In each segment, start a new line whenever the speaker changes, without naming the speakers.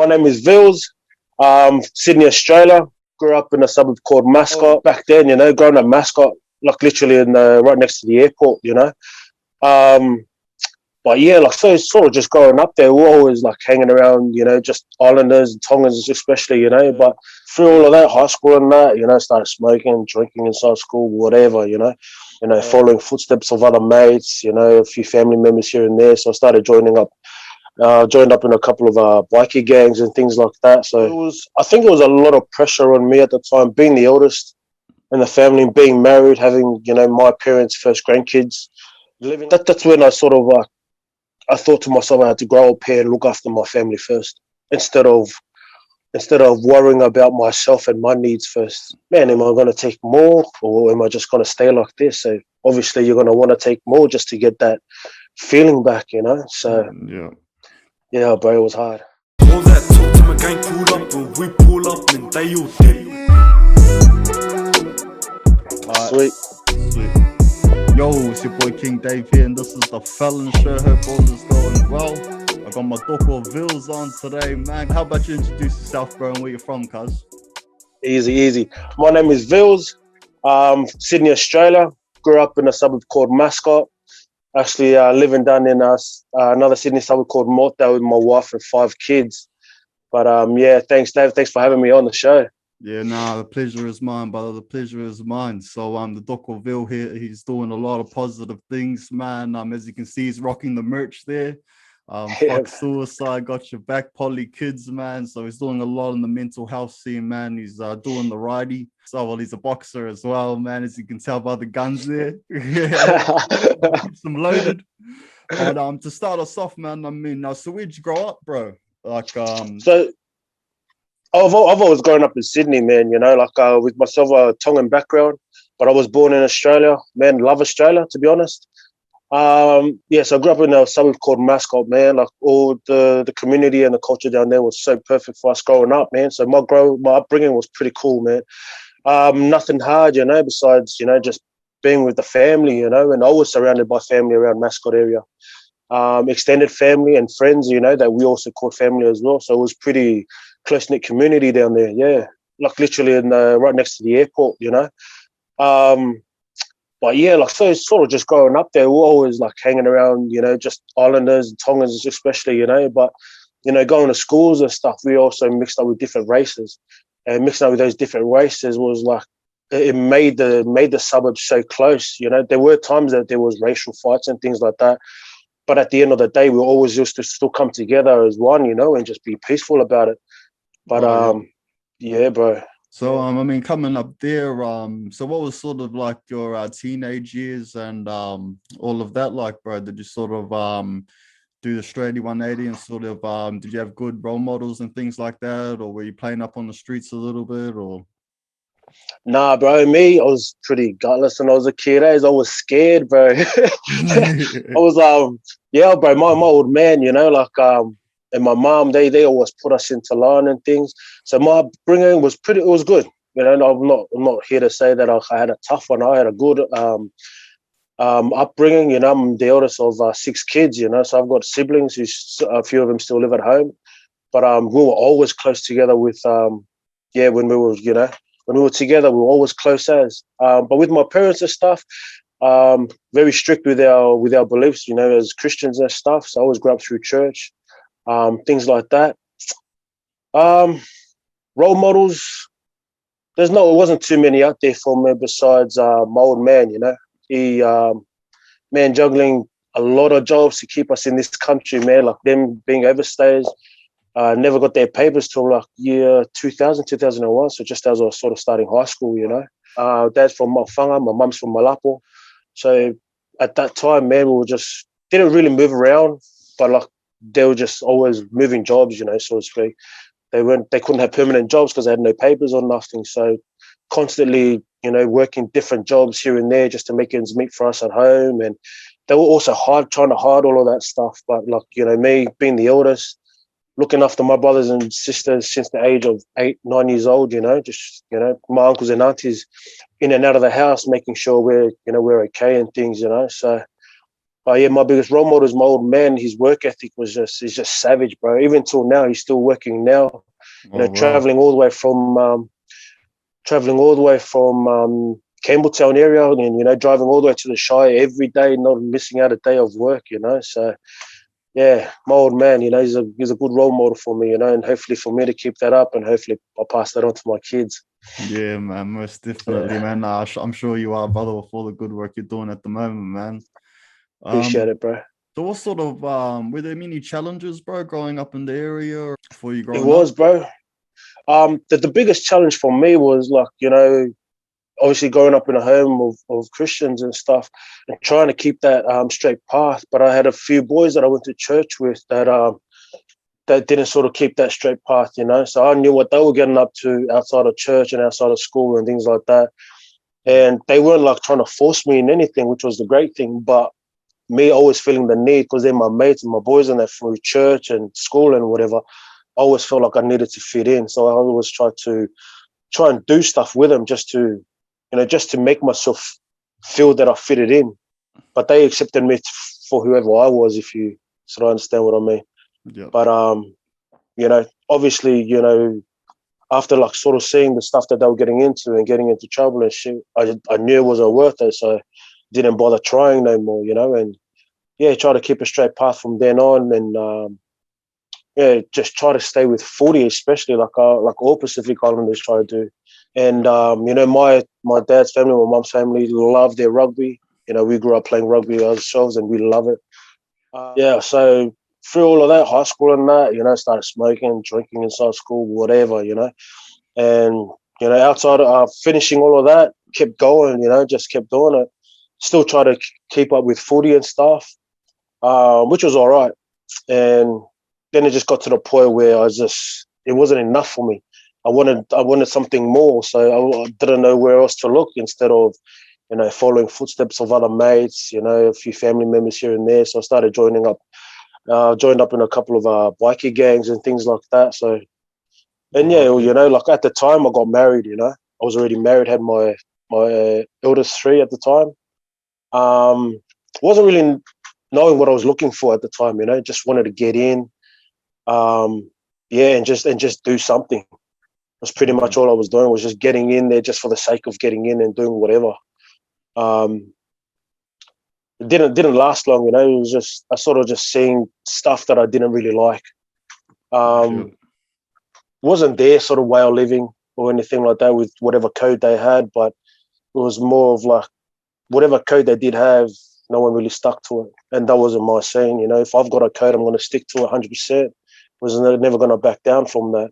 My name is Vils, Sydney, Australia. Grew up in a suburb called Mascot. Back then, growing up Mascot, like literally in right next to the airport. Um, but yeah, like so sort of just growing up there, we're always like hanging around, just Islanders and Tongans especially. But through all of that, high school and that, started smoking, drinking inside school, whatever. Following footsteps of other mates, a few family members here and there. So I started joined up in a couple of bikie gangs and things like that. So I think it was a lot of pressure on me at the time, being the eldest in the family, being married, having, my parents' first grandkids, living. That's when I thought to myself I had to grow up here and look after my family first, instead of worrying about myself and my needs first. Man, am I going to take more, or am I just going to stay like this? So obviously you're going to want to take more just to get that feeling back. So yeah, bro, it was hard.
All that talk to my gang pull up, when we pull up, and they all
Sweet.
Yo, it's your boy King Dave here, and this is the Felon Show. Hope all is going well. I got my Doko Vils on today, man. How about you introduce yourself, bro, and where you're from, cuz?
Easy. My name is Vils, Sydney, Australia. Grew up in a suburb called Mascot. Actually, living down in another Sydney suburb called Morta with my wife and 5 kids. But yeah, thanks, Dave. Thanks for having me on the show.
Yeah, the pleasure is mine, brother. The pleasure is mine. So the Doko Vil here, he's doing a lot of positive things, man. As you can see, he's rocking the merch there. Fuck suicide, got your back, poly kids, man. So he's doing a lot in the mental health scene, man. He's doing the righty. So well, he's a boxer as well, man. As you can tell by the guns there, keeps them loaded. But to start us off, man. So where'd you grow up, bro?
So I've always grown up in Sydney, man. With myself a Tongan background, but I was born in Australia. Man, love Australia, to be honest. So I grew up in a suburb called Mascot, man. Like all the community and the culture down there was so perfect for us growing up, man. So my upbringing was pretty cool, man. Nothing hard, besides, just being with the family, and I was surrounded by family around Mascot area. Extended family and friends, that we also called family as well. So it was pretty close-knit community down there, yeah. Like literally right next to the airport, But yeah, like so sort of just growing up there, we're always like hanging around, just Islanders and Tongans especially, But, going to schools and stuff, we also mixed up with different races. And mixing up with those different races was like, it made the suburbs so close, There were times that there was racial fights and things like that. But at the end of the day, we always used to still come together as one, and just be peaceful about it. But yeah, bro.
So coming up there, so what was sort of like your teenage years and all of that like, bro? Did you sort of do the straight 180 and sort of did you have good role models and things like that, or were you playing up on the streets a little bit, or?
Nah, bro, I was pretty gutless when I was a kid. I was scared, bro. I was bro, my old man, and my mom, they always put us into line and things. So my upbringing was it was good. I'm not here to say that I had a tough one. I had a good upbringing. I'm the eldest of 6 kids, so I've got siblings a few of them still live at home. But we were always close together with when we were together, we were always close as. But with my parents and stuff, very strict with our beliefs, as Christians and stuff. So I always grew up through church. Things like that. Role models, it wasn't too many out there for me besides my old man, He juggling a lot of jobs to keep us in this country, man, like them being overstayers. Never got their papers till like year 2000, 2001, so just as I was sort of starting high school, Dad's from Mafanga, my mum's from Malapo. So at that time, man, we didn't really move around, but like they were just always moving jobs, so to speak. They couldn't have permanent jobs because they had no papers or nothing. So constantly, working different jobs here and there just to make ends meet for us at home. And they were also trying to hide all of that stuff. But like, me being the eldest, looking after my brothers and sisters since the age of 8, 9 years old, my uncles and aunties in and out of the house, making sure we're okay and things, So But yeah, my biggest role model is my old man. His work ethic is just savage, bro. Even till now, he's still working now.
Oh wow.
Traveling all the way from Campbelltown area, and driving all the way to the Shire every day, not missing out a day of work. So yeah, my old man, he's a good role model for me, and hopefully for me to keep that up, and hopefully I'll pass that on to my kids.
Yeah, man, most definitely,
Yeah,
man. I'm sure you are, brother, with all the good work you're doing at the moment, man.
appreciate
Um,
it, bro.
so what sort of were there many challenges, bro, growing up in the area or before you
It
growing up?
was, bro. The biggest challenge for me was like, obviously growing up in a home of Christians and stuff, and trying to keep that straight path. But I had a few boys that I went to church with that didn't sort of keep that straight path, So I knew what they were getting up to outside of church and outside of school and things like that.
Yeah.
And they weren't like trying to force me in anything, which was the great thing. But me always feeling the need, because they're my mates and my boys and they're through church and school and whatever, I always felt like I needed to fit in. So I always try and do stuff with them just to make myself feel that I fitted in. But they accepted me for whoever I was, if you sort of understand what I mean.
Yeah.
But obviously, after like sort of seeing the stuff that they were getting into and getting into trouble and shit, I knew it wasn't worth it, so didn't bother trying no more, and yeah, try to keep a straight path from then on, and yeah, just try to stay with footy, especially like all Pacific Islanders try to do. And my dad's family, my mum's family love their rugby. We grew up playing rugby ourselves, and we love it. Yeah, so through all of that, high school and that, started smoking, drinking inside school, whatever, and outside of finishing all of that, kept going, just kept doing it. Still try to keep up with footy and stuff, which was all right. And then it just got to the point where it wasn't enough for me. I wanted something more, so I didn't know where else to look instead of following footsteps of other mates, a few family members here and there. So I started joined up in a couple of bikie gangs and things like that. So, and
Oh,
yeah,
okay.
like at the time I got married. I was already married, had my eldest three at the time. Wasn't really knowing what I was looking for at the time. Just wanted to get in, yeah, and just do something. That's pretty
Yeah.
much all I was doing, was just getting in there just for the sake of getting in and doing whatever. Um, it didn't last long, It was just I sort of just seeing stuff that I didn't really like.
Yeah.
Wasn't their sort of way of living or anything like that with whatever code they had, but it was more of like whatever code they did have, no one really stuck to it, and that wasn't my scene. If I've got a code, I'm going to stick to it 100%. Was never going to back down from that.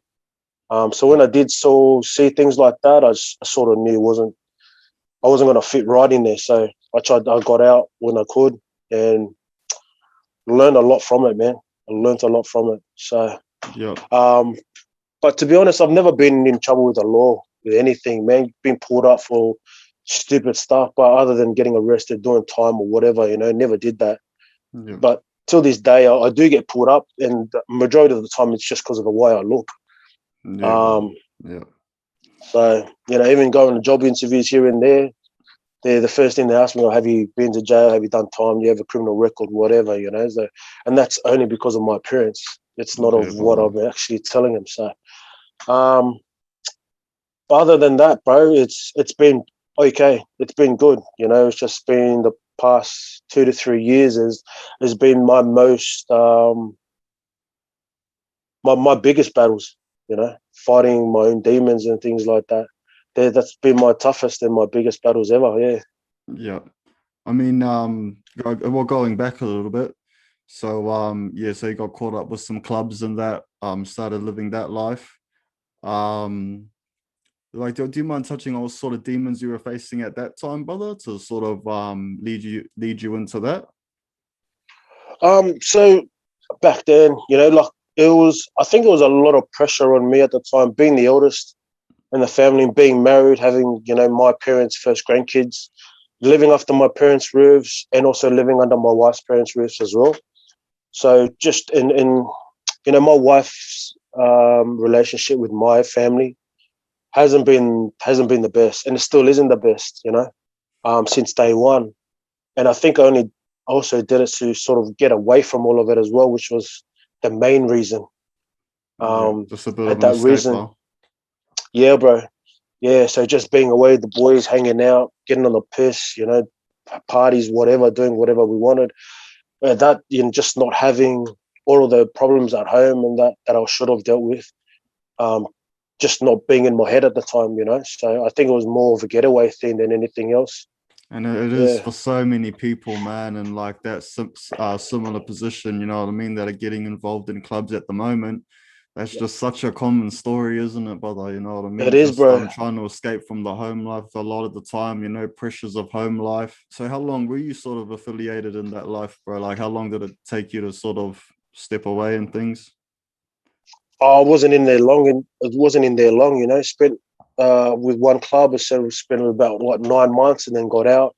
So when I did see things like that, I sort of knew I wasn't going to fit right in there. So I got out when I could, and learned a lot from it, man. I learned a lot from it. So,
Yeah.
um, but to be honest, I've never been in trouble with the law, with anything, man. Been pulled up for stupid stuff, but other than getting arrested, doing time or whatever, never did that.
Yeah.
But till this day, I do get pulled up, and the majority of the time, it's just because of the way I look.
Yeah, bro.
Um,
Yeah.
so even going to job interviews here and there, the first thing they ask me, have you been to jail? Have you done time? Do you have a criminal record? Whatever, So, and that's only because of my appearance. It's not
Yeah,
of what
brother.
I'm actually telling them. So, um, other than that, bro, it's been okay. It's been good. It's just been the past 2 to 3 years has been my most my biggest battles. Fighting my own demons and things like that. That's been my toughest and my biggest battles ever. Yeah.
Yeah. I mean, well, going back a little bit. So, yeah, so you got caught up with some clubs and that, started living that life. Um, like, do you mind touching on what sort of demons you were facing at that time, brother, to sort of lead you into that?
So back then, like I think it was a lot of pressure on me at the time, being the eldest in the family, being married, having, my parents' first grandkids, living after my parents' roofs, and also living under my wife's parents' roofs as well. So just in my wife's relationship with my family hasn't been the best, and it still isn't the best, since day one. And I think I also did it to sort of get away from all of it as well, which was the main reason.
Just a bit of
At
an
that
escape,
reason,
huh?
yeah, bro. Yeah, so just being away, the boys hanging out, getting on the piss, you know, parties, whatever, doing whatever we wanted. That, you know, just not having all of the problems at home and that I should have dealt with. Just not being in my head at the time, you know. So I think it was more of a getaway thing than anything else.
And it is
Yeah,
for so many people, man, and like that similar position, you know what I mean, that are getting involved in clubs at the moment. That's just such a common story, isn't it, brother? You know what I
it
mean?
is,
Just
bro.
trying to escape from the home life a lot of the time, you know, pressures of home life. So how long were you sort of affiliated in that life, bro? Like how long did it take you to sort of step away and things?
I wasn't in there long, and it wasn't in there long, you know. Spent with one club, I said we spent about what 9 months, and then got out,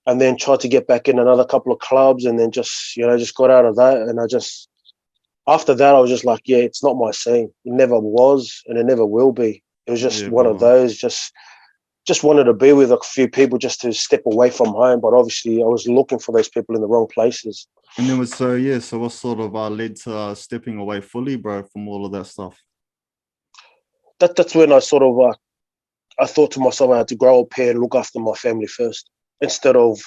and then tried to get back in another couple of clubs, and then just, you know, just got out of that, and I just after that I was just like, yeah, it's not my scene. It never was, and it never will be. It was just
Yeah,
one of
brother.
those, just wanted to be with a few people just to step away from home, but obviously I was looking for those people in the wrong places.
And then was so yeah, so what sort of led to stepping away fully, bro, from all of that stuff?
That's when I sort of I thought to myself I had to grow up here and look after my family first instead of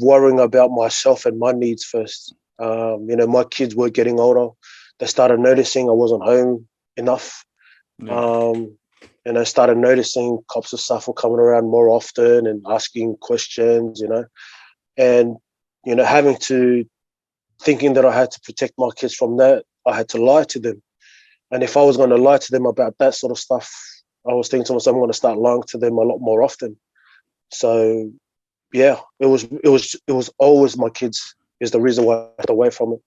worrying about myself and my needs first. You know, my kids were getting older. They started noticing I wasn't home enough.
Yeah.
And I started noticing cops of stuff were coming around more often and asking questions, you know, and, you know, thinking that I had to protect my kids from that, I had to lie to them. And if I was going to lie to them about that sort of stuff, I was thinking to myself, I'm going to start lying to them a lot more often. So yeah, it was always my kids is the reason why I got away from it.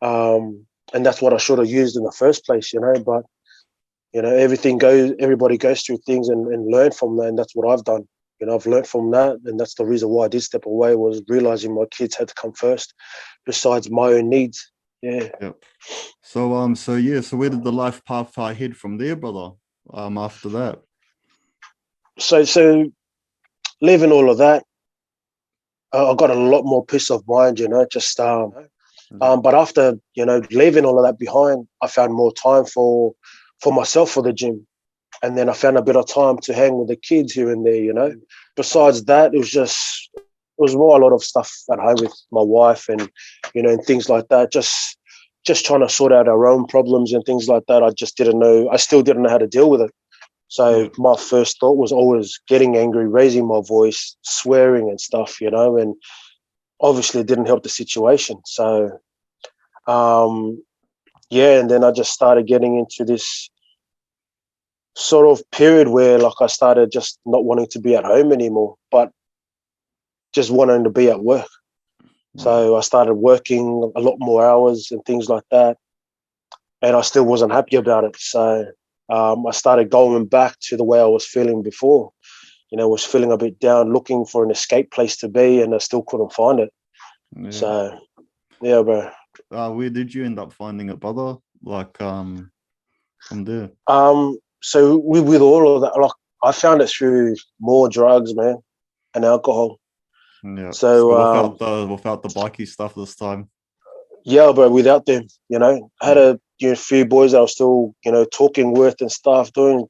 And that's what I should have used in the first place, you know. But you know, everybody goes through things and learn from that, and that's what I've done. You know, I've learned from that, and that's the reason why I did step away, was realizing my kids had to come first, besides my own needs. Yeah.
Yep. So yeah, so where did the life path head from there, brother? After that.
So leaving all of that, I got a lot more peace of mind. You know, just
Yeah.
but after, you know, leaving all of that behind, I found more time for myself for the gym. And then I found a bit of time to hang with the kids here and there, you know. Besides that, it was more a lot of stuff at home with my wife and, you know, and things like that. Just trying to sort out our own problems and things like that. I still didn't know how to deal with it.
Yeah.
So my first thought was always getting angry, raising my voice, swearing and stuff, you know, and obviously it didn't help the situation. So, yeah, and then I just started getting into this sort of period where like I started just not wanting to be at home anymore, but just wanting to be at work.
Yeah.
So I started working a lot more hours and things like that, and I still wasn't happy about it. So I started going back to the way I was feeling before. You know, I was feeling a bit down, looking for an escape place to be, and I still couldn't find it.
Yeah.
So yeah, bro.
Where did you end up finding it, brother? Like from there.
So with all of that, like I found it through more drugs, man, and alcohol.
Yeah.
So
So without the bikie stuff this time.
yeah, but without them, you know, I had
Yeah.
a few boys that I was still, you know, talking with and stuff, doing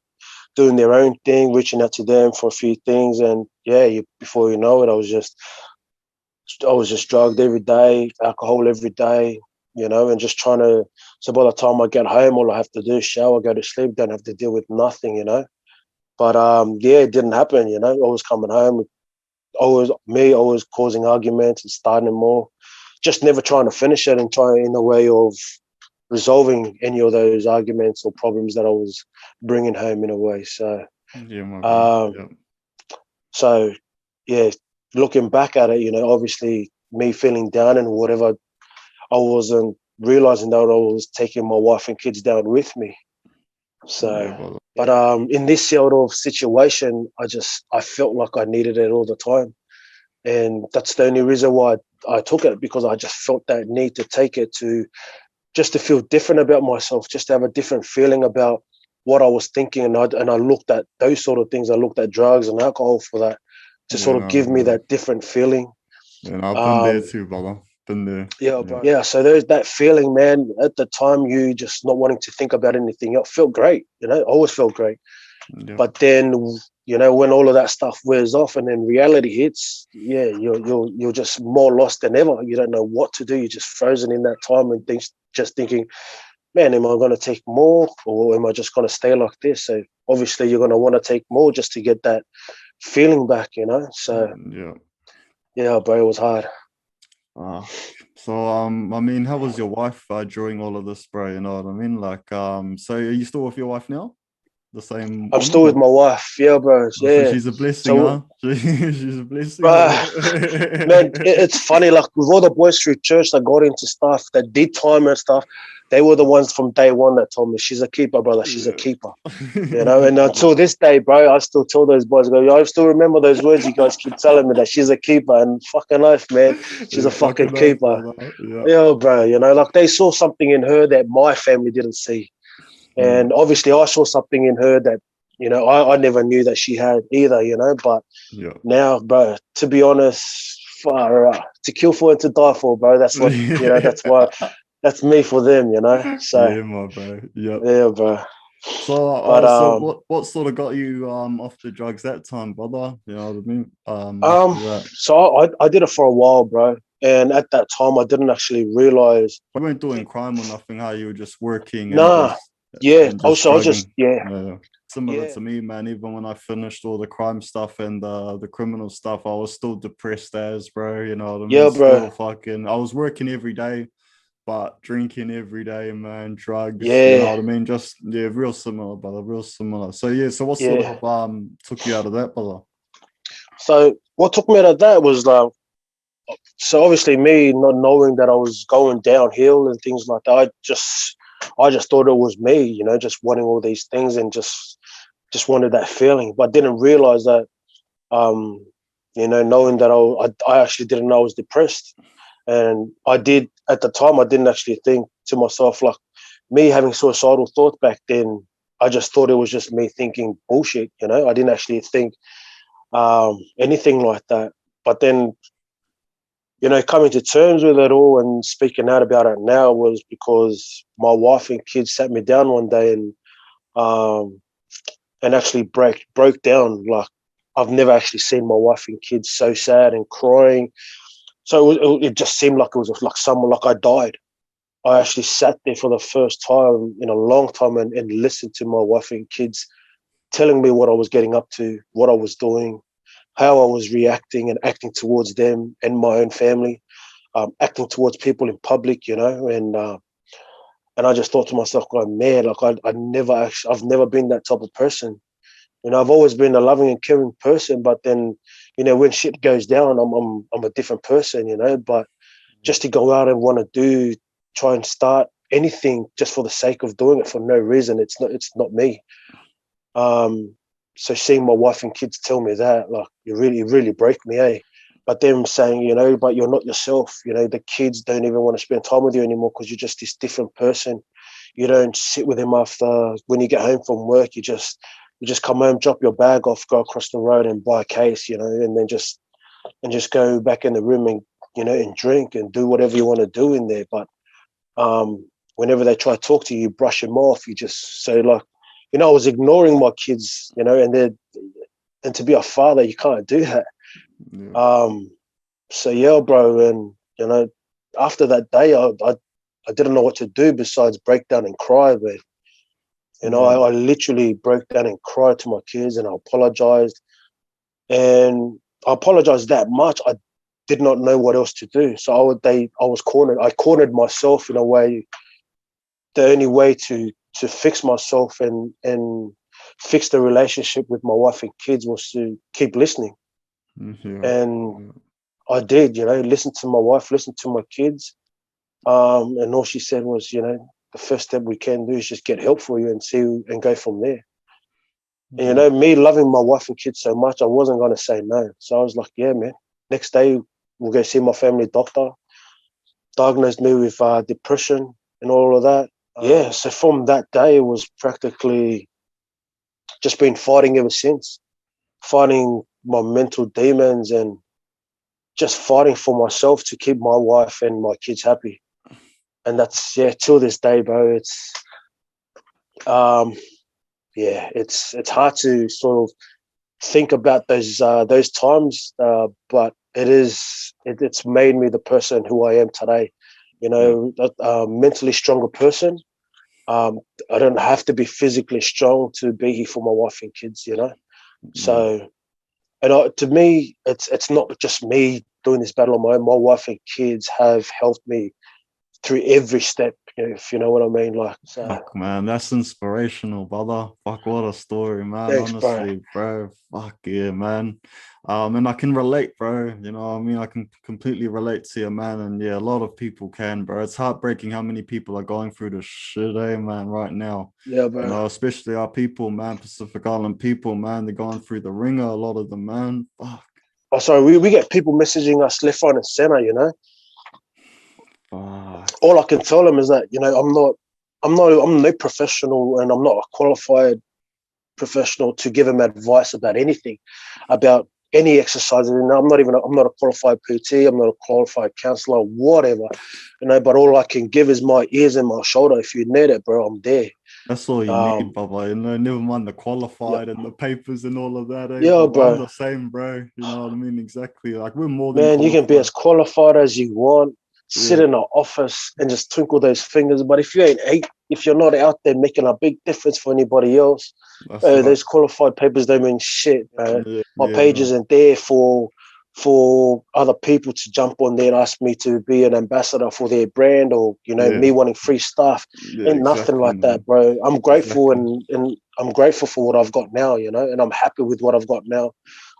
their own thing, reaching out to them for a few things, and yeah, before you know it, I was just drugged every day, alcohol every day, you know, and just trying to. So by the time I get home, all I have to do is shower, go to sleep, don't have to deal with nothing, you know. But yeah, it didn't happen, you know. Always coming home, always causing arguments and starting them more, just never trying to finish it and trying in a way of resolving any of those arguments or problems that I was bringing home in a way. So,
Yeah, my bro.
um,
Yeah.
so yeah, looking back at it, you know, obviously me feeling down and whatever, I wasn't realizing that I was taking my wife and kids down with me.
Yeah,
So,
brother.
but in this sort of situation, I felt like I needed it all the time. And that's the only reason why I took it, because I just felt that need to take it just to feel different about myself, just to have a different feeling about what I was thinking. And I looked at those sort of things. I looked at drugs and alcohol for that, to
Yeah,
sort of
no,
give me
brother.
that different feeling.
And I've been there too, brother. Been there.
Yeah, bro. Yeah, so there's that feeling, man. At the time, you just not wanting to think about anything. It felt great, always felt great.
Yeah.
But then, when all of that stuff wears off and then reality hits, yeah, you're just more lost than ever. You don't know what to do. You're just frozen in that time and just thinking, man, am I going to take more or am I just going to stay like this? So obviously you're going to want to take more just to get that feeling back, So yeah, bro, it was hard.
So I mean, how was your wife during all of this, bro? You know what I mean? Like, so are you still with your wife now? The same
I'm
woman,
still with my wife, yeah, bro.
So
Yeah.
she's a blessing, huh? She's a blessing.
Man, it's funny. Like with all the boys through church that got into stuff, that did time and stuff, they were the ones from day one that told me she's a keeper, brother. She's a keeper. And until this day, bro, I still tell those boys, I still remember those words you guys keep telling me that she's a keeper, and fucking life, man, she's a fucking keeper. Yeah, bro. Like they saw something in her that my family didn't see. And obviously I saw something in her that, I never knew that she had either, but now, bro, to be honest, far out. To kill for and to die for, bro. That's what, that's why, that's me for them, So,
yeah, my bro. Yep.
Yeah, bro.
So, so what sort of got you off the drugs that time, brother? You know what I mean?
So I did it for a while, bro. And at that time, I didn't actually realize.
You weren't doing crime or nothing, how you were just working and
nah. Yeah. Also, I was just
similar to me, man. Even when I finished all the crime stuff and the criminal stuff, I was still depressed as, bro. You know what I mean?
Yeah, bro.
Still I was working every day, but drinking every day, man. Drugs.
Yeah.
You know what I mean? Just real similar, brother. Real similar. So so what sort of took you out of that, brother?
So what took me out of that was so obviously me not knowing that I was going downhill and things like that. I just thought it was me, just wanting all these things and just wanted that feeling, but didn't realize that, knowing that I actually didn't know I was depressed. And at the time, I didn't actually think to myself, like me having suicidal thoughts back then, I just thought it was just me thinking bullshit, I didn't actually think anything like that. But then, coming to terms with it all and speaking out about it now was because my wife and kids sat me down one day and actually broke down. Like I've never actually seen my wife and kids so sad and crying. So it just seemed like it was like someone, like I died. I actually sat there for the first time in a long time and listened to my wife and kids telling me what I was getting up to, what I was doing, how I was reacting and acting towards them and my own family, acting towards people in public, and I just thought to myself, going, man, like I've never been that type of person. I've always been a loving and caring person, but then, when shit goes down, I'm a different person, but just to go out and want to try and start anything just for the sake of doing it for no reason, it's not me. So seeing my wife and kids tell me that, like, it really broke me, eh? But them saying, but you're not yourself, the kids don't even want to spend time with you anymore because you're just this different person. You don't sit with them after, when you get home from work, you just come home, drop your bag off, go across the road and buy a case, and then just go back in the room and, and drink and do whatever you want to do in there. But whenever they try to talk to you, you brush them off. You just say, like, I was ignoring my kids, and to be a father, you can't do that. Yeah. So yeah, bro, and after that day, I didn't know what to do besides break down and cry. But I literally broke down and cried to my kids, and I apologized. And I apologized that much. I did not know what else to do. So I was cornered. I cornered myself in a way. The only way to fix myself and fix the relationship with my wife and kids was to keep listening. And I did, listen to my wife, listen to my kids. And all she said was, the first step we can do is just get help for you and see and go from there. And, me loving my wife and kids so much, I wasn't going to say no. So I was like, yeah, man. Next day, we'll go see my family doctor. Diagnosed me with depression and all of that. Yeah, so from that day, it was practically just been fighting ever since. Fighting my mental demons and just fighting for myself to keep my wife and my kids happy. And that's, till this day, bro, it's hard to sort of think about those times, but it's made me the person who I am today. A mentally stronger person. I don't have to be physically strong to be here for my wife and kids, So, and to me, it's not just me doing this battle on my own. My wife and kids have helped me through every step, if you know what I mean. Like, so.
Fuck, man, that's inspirational, brother. Fuck, what a story, man.
Thanks,
Honestly, bro. Fuck yeah, man. And I can relate, bro. You know what I mean? I can completely relate to you, man. And yeah, a lot of people can, bro. It's heartbreaking how many people are going through this shit, man, right now.
Yeah, bro.
You know, especially our people, man, Pacific Island people, man. They're going through the ringer, a lot of them, man. Fuck.
Oh, sorry, we get people messaging us left, right, and center,
Fuck.
All I can tell them is that, I'm no professional, and I'm not a qualified professional to give them advice about anything, about any exercise. I'm not a qualified PT. I'm not a qualified counselor, whatever, but all I can give is my ears and my shoulder. If you need it, bro, I'm there.
That's all you need, Baba. Never mind the qualified and the papers and all of that.
Yeah,
Baba.
bro.
I'm the same, bro. You know what I mean? Exactly. Like, we're more than
Man,
qualified.
you can be as qualified as you want, sit in an office and just twinkle those fingers. But if you're not out there making a big difference for anybody else, those qualified papers don't mean shit, bro. My page isn't there for other people to jump on there and ask me to be an ambassador for their brand, or me wanting free stuff. Ain't nothing like that, bro. I'm grateful and I'm grateful for what I've got now, and I'm happy with what I've got now.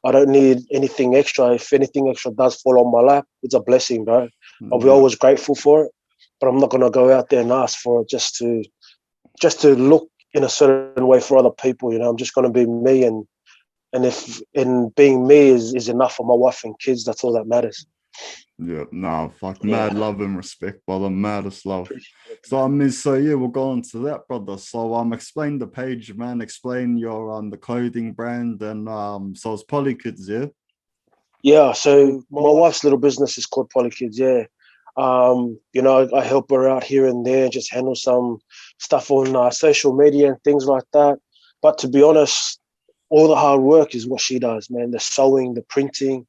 I don't need anything extra. If anything extra does fall on my lap, it's a blessing, bro. I'll be always grateful for it, but I'm not gonna go out there and ask for it just to look in a certain way for other people. I'm just gonna be me, and if being me is enough for my wife and kids, that's all that matters.
Yeah, nah, fuck, mad love and respect, brother, maddest love. So we'll go on to that, brother. So explain the page, man. Explain your the clothing brand, and so it's Polykids, yeah.
Yeah, so my wife's little business is called Polykids, yeah. I help her out here and there, just handle some stuff on social media and things like that. But to be honest, all the hard work is what she does, man. The sewing, the printing,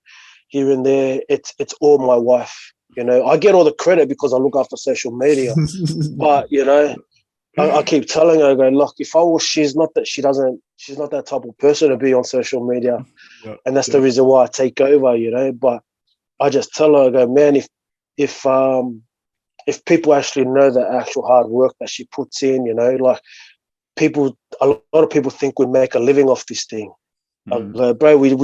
here and there, it's all my wife. I get all the credit because I look after social media, but I keep telling her, I go, look, if I was, she's not that type of person to be on social media, and that's the reason why I take over, But I just tell her, I go, man, if people actually know the actual hard work that she puts in, like a lot of people think we make a living off this thing. Bro, we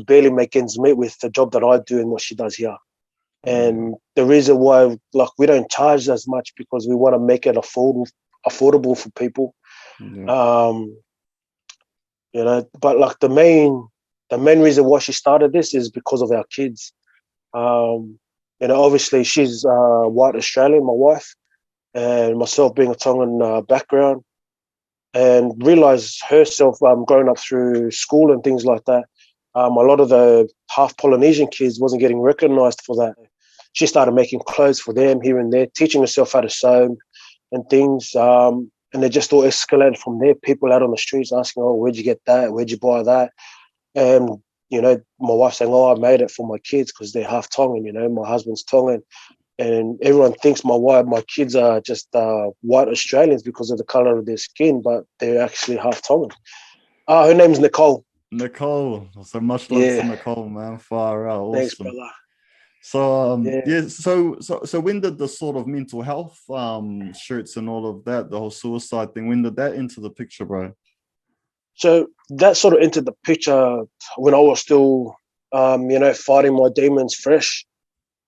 barely make ends meet with the job that I do and what she does here. And the reason why, like, we don't charge as much because we want to make it affordable for people. But like the main reason why she started this is because of our kids. Obviously she's white Australian, my wife, and myself being a Tongan background, and realized herself growing up through school and things like that. A lot of the half Polynesian kids wasn't getting recognized for that. She started making clothes for them here and there, teaching herself how to sew and things. And it just all escalated from there. People out on the streets asking, oh, where'd you get that? Where'd you buy that? And, my wife saying, oh, I made it for my kids because they're half Tongan, my husband's Tongan. And everyone thinks my kids are just white Australians because of the color of their skin, but they're actually half Tongan. Her name's Nicole.
Nicole. So much love to Nicole, man. Far out. Awesome.
Thanks, brother.
So so when did the sort of mental health shirts and all of that, the whole suicide thing, when did that enter the picture, bro?
So that sort of entered the picture when I was still fighting my demons fresh.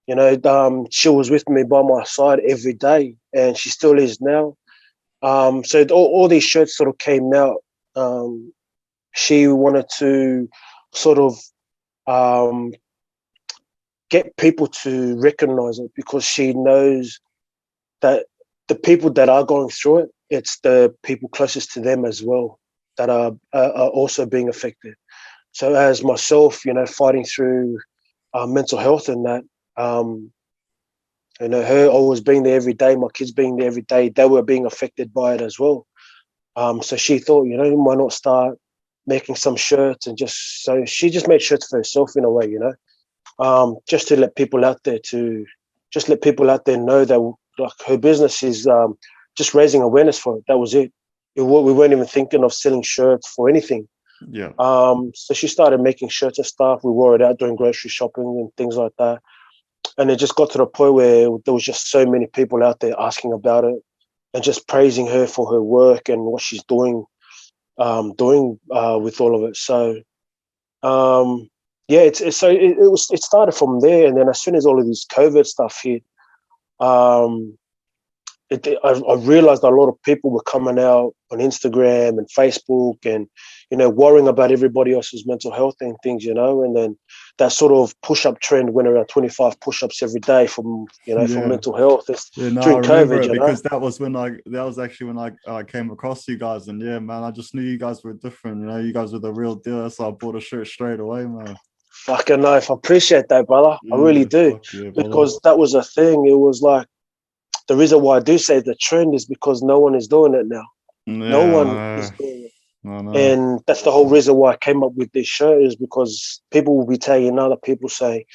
She was with me by my side every day, and she still is now. So all these shirts sort of came out. She wanted to sort of get people to recognize it, because she knows that the people that are going through it, it's the people closest to them as well that are also being affected. So as myself, fighting through mental health and that. You know, her always being there every day, my kids being there every day, they were being affected by it as well. So she thought, you know, why not start making some shirts and so she just made shirts for herself in a way, you know, just to let people out there know that like her business is just raising awareness for it. That was it. We weren't even thinking of selling shirts for anything.
Yeah.
So she started making shirts and stuff. We wore it out doing grocery shopping and things like that. And it just got to the point where there was just so many people out there asking about it and just praising her for her work and what she's doing with all of it. So yeah, it started from there, and then as soon as all of this COVID stuff hit, I realized a lot of people were coming out on Instagram and Facebook and, you know, worrying about everybody else's mental health and things, you know, and then that sort of push-up trend went around 25 push-ups every day from, you know, for mental health.
No,
during
I remember
COVID,
it
you know?
because that was actually when I came across you guys, and yeah, man, I just knew you guys were different. You know, you guys were the real deal, so I bought a shirt straight away, man.
Fucking life. I appreciate that, brother. I really do.
Yeah,
because that was a thing. It was like, the reason why I do say the trend is because no one is doing it now. No one is doing it. And that's the whole reason why I came up with this shirt, is because people will be tagging other people say,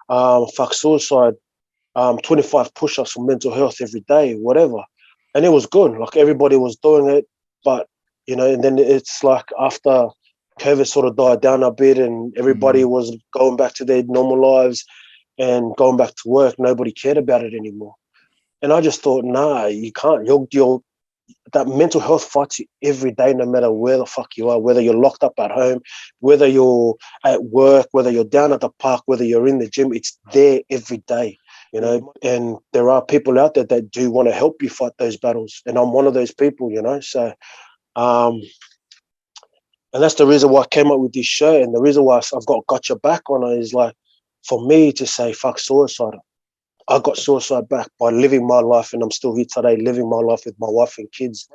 fuck suicide, 25 push-ups for mental health every day, whatever. And it was good. Like everybody was doing it. But, you know, and then it's like after COVID sort of died down a bit and everybody was going back to their normal lives and going back to work, nobody cared about it anymore. And I just thought, nah, you can't. That mental health fights you every day, no matter where the fuck you are, whether you're locked up at home, whether you're at work, whether you're down at the park, whether you're in the gym, it's there every day, you know. And there are people out there that do want to help you fight those battles. And I'm one of those people, you know. So, and that's the reason why I came up with this shirt. And the reason why I've got your back on it is like, for me to say, fuck suicide. I got suicide back by living my life, and I'm still here today, living my life with my wife and kids.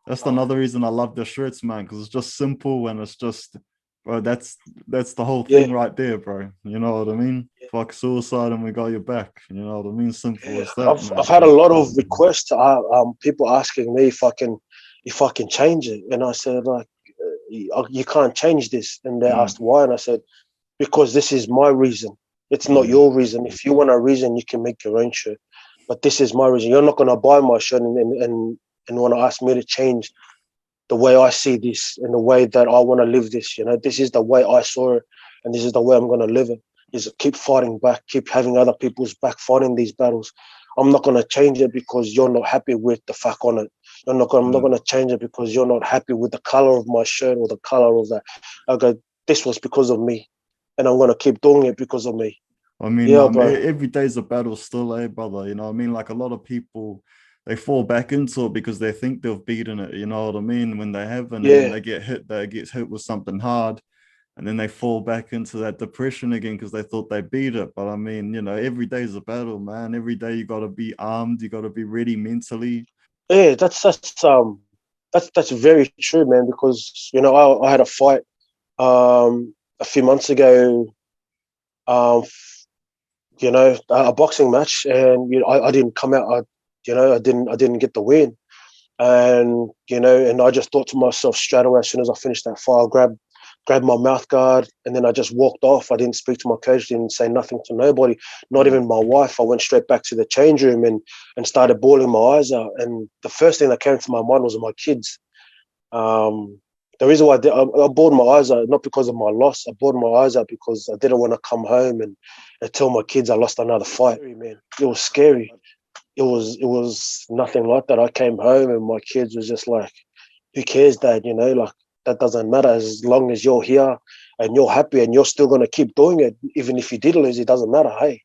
That's another reason I love the shirts, man, because it's just simple and it's just, bro, that's the whole thing right there, bro. You know what I mean? Fuck suicide and we got your back. You know what I mean? Simple as that.
I've had a lot of requests, people asking me if I can change it, and I said, like, you can't change this. And they asked why, and I said, because this is my reason. It's not your reason. If you want a reason, you can make your own shirt. But this is my reason. You're not going to buy my shirt and want to ask me to change the way I see this and the way that I want to live this. You know, this is the way I saw it, and this is the way I'm going to live it. Is keep fighting back, keep having other people's back, fighting these battles. I'm not going to change it because you're not happy with the fuck on it. I'm not going to change it because you're not happy with the color of my shirt or the color of that. I go, this was because of me, and I'm going to keep doing it because of me.
I mean, every day's a battle still, brother? You know what I mean? Like a lot of people, they fall back into it because they think they've beaten it. You know what I mean? When they haven't, and they get hit with something hard, and then they fall back into that depression again because they thought they beat it. But I mean, you know, every day's a battle, man. Every day you got to be armed. You got to be ready mentally.
Yeah, that's very true, man. Because, you know, I had a fight a few months ago. You know, a boxing match, and you know, I didn't come out. I didn't get the win, and you know, and I just thought to myself straight away as soon as I finished that fight, I grabbed my mouth guard, and then I just walked off. I didn't speak to my coach, didn't say nothing to nobody, not even my wife. I went straight back to the change room and started bawling my eyes out. And the first thing that came to my mind was my kids. The reason why I bawled my eyes out, not because of my loss. I bawled my eyes out because I didn't want to come home and tell my kids I lost another fight. Man, it was scary. It was nothing like that. I came home and my kids was just like, "Who cares, Dad? You know, like that doesn't matter as long as you're here and you're happy and you're still gonna keep doing it, even if you did lose. It doesn't matter, hey."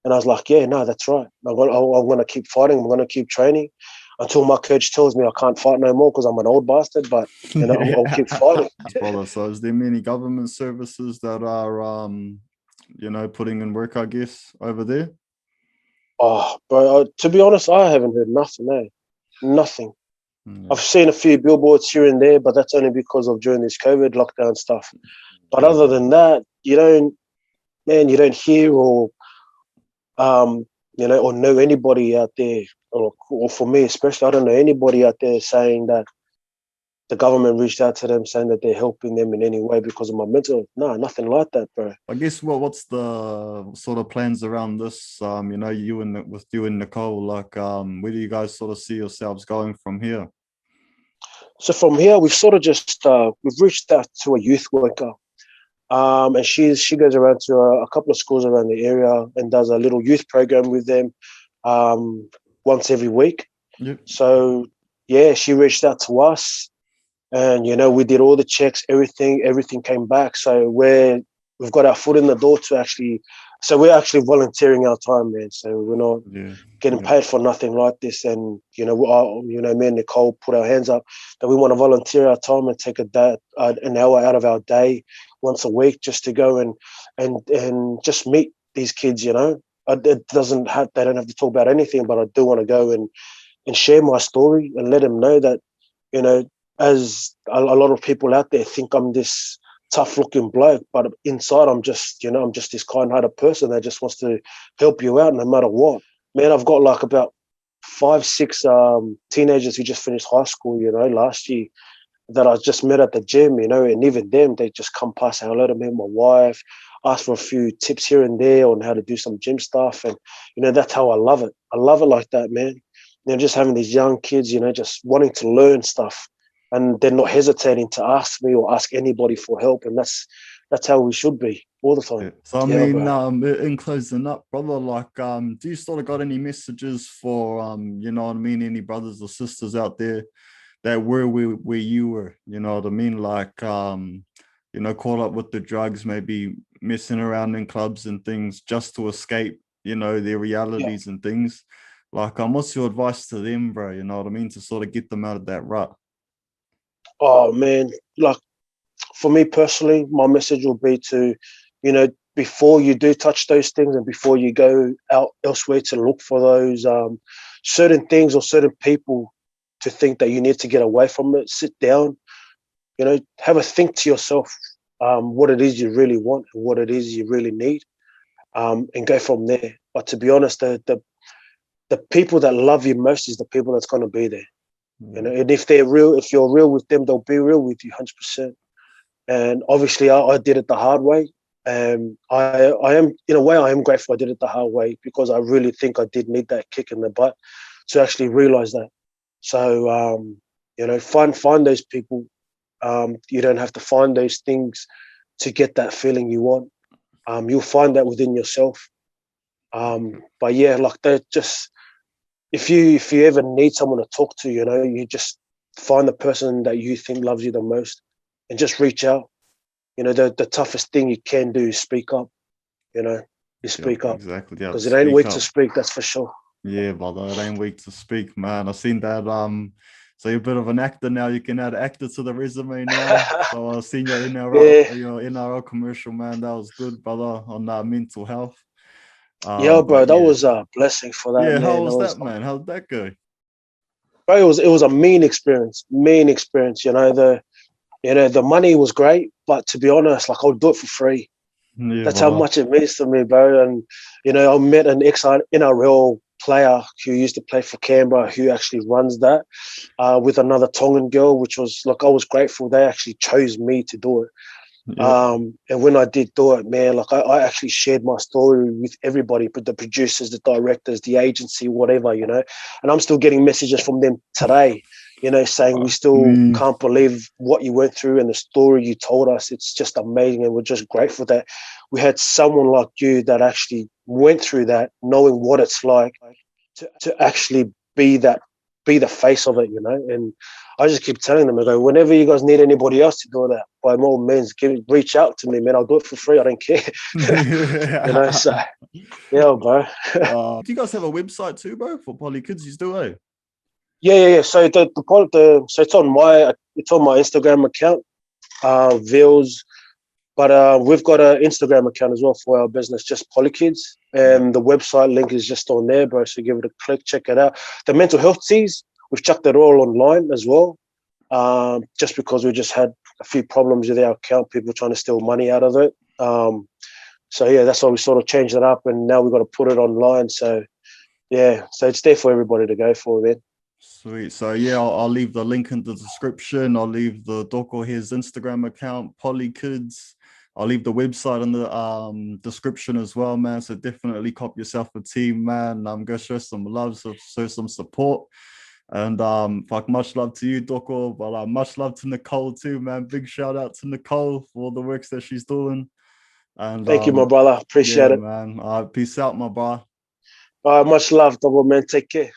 And I was like, "Yeah, no, that's right. I'm gonna keep fighting. I'm gonna keep training." Until my coach tells me I can't fight no more because I'm an old bastard, but you know, I'll keep fighting.
Brother, so is there many government services that are you know, putting in work, I guess, over there?
Oh, bro, to be honest, I haven't heard nothing, nothing. I've seen a few billboards here and there, but that's only because of during this COVID lockdown stuff. But other than that, you man, you don't hear or or know anybody out there, or for me especially, I don't know anybody out there saying that the government reached out to them saying that they're helping them in any way because of my mental health. No, nothing like that, bro.
I guess what's the sort of plans around this? With you and Nicole, like where do you guys sort of see yourselves going from here?
So from here, we've sort of just we've reached out to a youth worker, and she goes around to a couple of schools around the area and does a little youth program with them once every week.
Yep.
So yeah, she reached out to us. And, we did all the checks, everything came back. So we've got our foot in the door we're actually volunteering our time, man. So we're not getting paid for nothing like this. And, me and Nicole put our hands up that we want to volunteer our time and take an hour out of our day once a week just to go and just meet these kids, It they don't have to talk about anything, but I do want to go and share my story and let them know that, as a lot of people out there think I'm this tough-looking bloke, but inside I'm just this kind-hearted person that just wants to help you out no matter what. Man, I've got like about 5-6 teenagers who just finished high school, last year that I just met at the gym, and even them, they just come past, say hello to me and my wife, ask for a few tips here and there on how to do some gym stuff. And, that's how I love it. I love it like that, man. Just having these young kids, just wanting to learn stuff. And they're not hesitating to ask me or ask anybody for help, and that's how we should be all the time.
So I mean, in closing up, brother, like, do you sort of got any messages for, any brothers or sisters out there that were where you were, you know what I mean? Like, caught up with the drugs, maybe messing around in clubs and things just to escape, their realities and things. Like, what's your advice to them, bro? You know what I mean? To sort of get them out of that rut.
Oh man, like for me personally, my message will be to, before you do touch those things and before you go out elsewhere to look for those certain things or certain people to think that you need to get away from it, sit down, have a think to yourself what it is you really want and what it is you really need, and go from there. But to be honest, the people that love you most is the people that's going to be there. And if you're real with them, they'll be real with you 100%. And obviously I did it the hard way. And I am, in a way, I am grateful I did it the hard way because I really think I did need that kick in the butt to actually realize that. So, find those people. You don't have to find those things to get that feeling you want. You'll find that within yourself. But yeah, like they're just, if you ever need someone to talk to, you just find the person that you think loves you the most and just reach out. The toughest thing you can do is speak up, you speak up.
Exactly. Yeah.
Because it ain't weak to speak, that's for sure.
Yeah, brother, it ain't weak to speak, man. I've seen that. So you're a bit of an actor now. You can add actor to the resume now. So I've seen your NRL commercial, man. That was good, brother, on mental health.
Bro, that was a blessing for that.
Yeah,
man.
how was that, man? How'd that go?
Bro, it was a mean experience. The money was great, but to be honest, like I'll do it for free.
Yeah,
that's how much it means to me, bro. And I met an ex-NRL player who used to play for Canberra, who actually runs that, with another Tongan girl, which was like I was grateful they actually chose me to do it. Yeah. And when I did do it, man, like I actually shared my story with everybody, but the producers, the directors, the agency, whatever, and I'm still getting messages from them today, saying we still can't believe what you went through and the story you told us. It's just amazing. And we're just grateful that we had someone like you that actually went through that, knowing what it's like to actually be the face of it, and I just keep telling them, I go, whenever you guys need anybody else to do that, by all means, reach out to me, man. I'll do it for free. I don't care. So yeah, bro.
Do you guys have a website too, bro, for Poly Kids? You do, eh?
Yeah. So it's on my Instagram account, Vils. But we've got an Instagram account as well for our business, just Poly Kids. And the website link is just on there, bro. So give it a click, check it out. The mental health teas, we've chucked it all online as well. Just because we just had a few problems with our account, people trying to steal money out of it. So yeah, that's why we sort of changed it up, and now we've got to put it online. So yeah, so it's there for everybody to go for, man.
Sweet. So yeah, I'll leave the link in the description. I'll leave the Doko his Instagram account, Poly Kids. I'll leave the website in the description as well, man. So definitely cop yourself a team, man. I'm gonna show some love, so show some support. And fuck, much love to you, Doko. But much love to Nicole too, man. Big shout out to Nicole for all the works that she's doing. And
Thank you, my brother. Appreciate
yeah,
it.
man. Peace out, my bro.
Much love, double man. Take care.